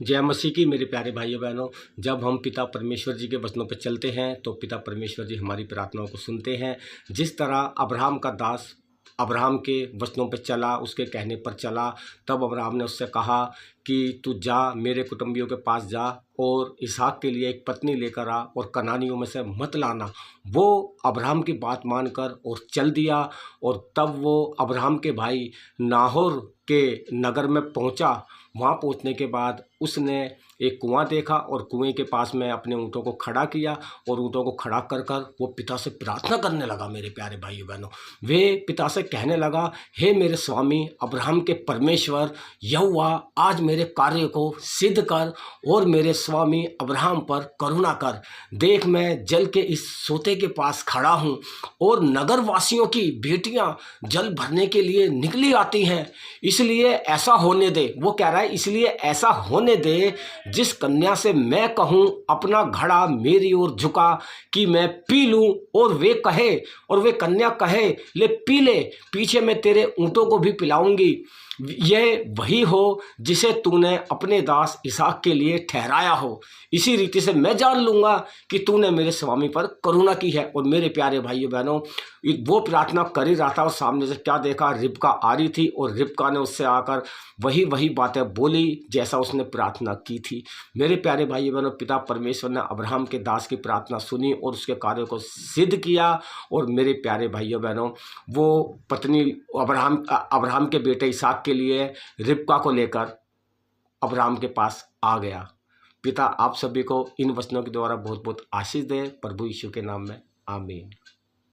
जय मसीह की मेरे प्यारे भाइयों बहनों। जब हम पिता परमेश्वर जी के वचनों पर चलते हैं तो पिता परमेश्वर जी हमारी प्रार्थनाओं को सुनते हैं। जिस तरह अब्राहम का दास अब्राहम के वचनों पर चला, उसके कहने पर चला, तब अब्राहम ने उससे कहा कि तू जा, मेरे कुटुंबियों के पास जा और इसहाक के लिए एक पत्नी लेकर आ और कनानियों में से मत लाना। वो अब्राहम की बात मानकर और चल दिया। और तब वो अब्राहम के भाई नाहोर के नगर में पहुंचा। वहाँ पहुंचने के बाद उसने एक कुआं देखा और कुएं के पास में अपने ऊँटों को खड़ा किया और ऊँटों को खड़ा कर कर वो पिता से प्रार्थना करने लगा। मेरे प्यारे भाइयों बहनों, वे पिता से कहने लगा, हे मेरे स्वामी अब्राहम के परमेश्वर यहोवा, आज मेरे कार्य को सिद्ध कर और मेरे स्वामी अब्राहम पर करुणा कर। देख, मैं जल के इस सोते के पास खड़ा हूँ और नगर वासियों की बेटियां जल भरने के लिए निकली आती हैं, इसलिए ऐसा होने दे। वो कह रहा है, इसलिए ऐसा होने दे जिस कन्या से मैं कहूँ अपना घड़ा मेरी ओर झुका कि मैं पी लूँ, और वे कन्या कहे ले पी ले, पीछे मैं तेरे ऊँटों को भी पिलाऊंगी। यह वही हो जिसे तूने अपने दास इसहाक के लिए ठहराया हो। इसी रीति से मैं जान लूँगा कि तूने मेरे स्वामी पर करुणा की है। और मेरे प्यारे भाइयों बहनों, वो प्रार्थना कर ही रहा था और सामने से क्या देखा, रिबका आ रही थी और रिबका ने उससे आकर वही बातें बोली जैसा उसने प्रार्थना की थी। मेरे प्यारे भाइयों बहनों, पिता परमेश्वर ने अब्राहम के दास की प्रार्थना सुनी और उसके कार्य को सिद्ध किया। और मेरे प्यारे भाइयों बहनों, वो पत्नी अब्राहम के बेटे इसहाक के लिए रिबका को लेकर अब्राहम के पास आ गया। पिता आप सभी को इन वचनों के द्वारा बहुत बहुत आशीष दे, प्रभु यीशु के नाम में, आमीन।